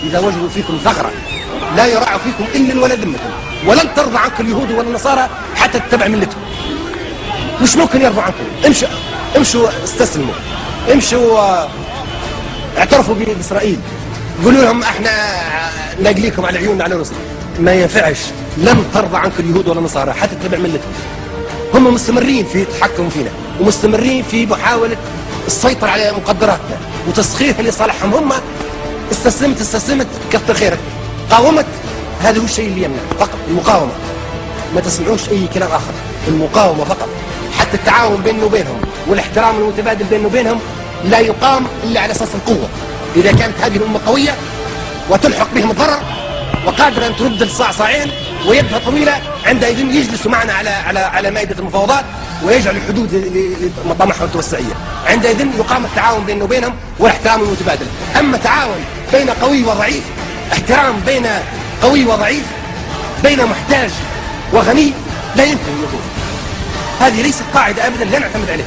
إذا وجدوا فيكم ثغرة لا يراع فيكم إلا ولا ذمة، ولن ترضى عنك اليهود ولا النصارى حتى تتبع ملتهم. مش ممكن يرضوا عنكم. امشوا استسلموا، امشوا اعترفوا بإسرائيل، قولوا لهم احنا ناقليكم على عيوننا على راسنا. ما ينفعش، لن ترضى عنك اليهود ولا النصارى حتى تتبع ملتهم. هم مستمرين في التحكم فينا، ومستمرين في محاولة السيطرة على مقدراتنا وتسخيرها لصالحهم. هم استسلمت كثر خيرك، قاومت، هذا هو الشيء اللي يمنع فقط، المقاومة. ما تسمعوش أي كلام آخر، المقاومة فقط. حتى التعاون بيننا وبينهم والاحترام المتبادل بيننا وبينهم لا يقام إلا على أساس القوة. إذا كانت هذه الأمة قوية وتلحق بهم الضرر وقادرة أن ترد الصاعين ويدها طويلة، عندئذ يجلسوا معنا على مائدة المفاوضات ويجعلوا الحدود لمطامحهم التوسعية. عندئذ يقام التعاون بيننا وبينهم والاحترام المتبادل. أما تعاون بين قوي وضعيف، احترام بين قوي وضعيف، بين محتاج وغني، لا يمكن يكون. هذه ليست قاعدة أبدا لا نعتمد عليها.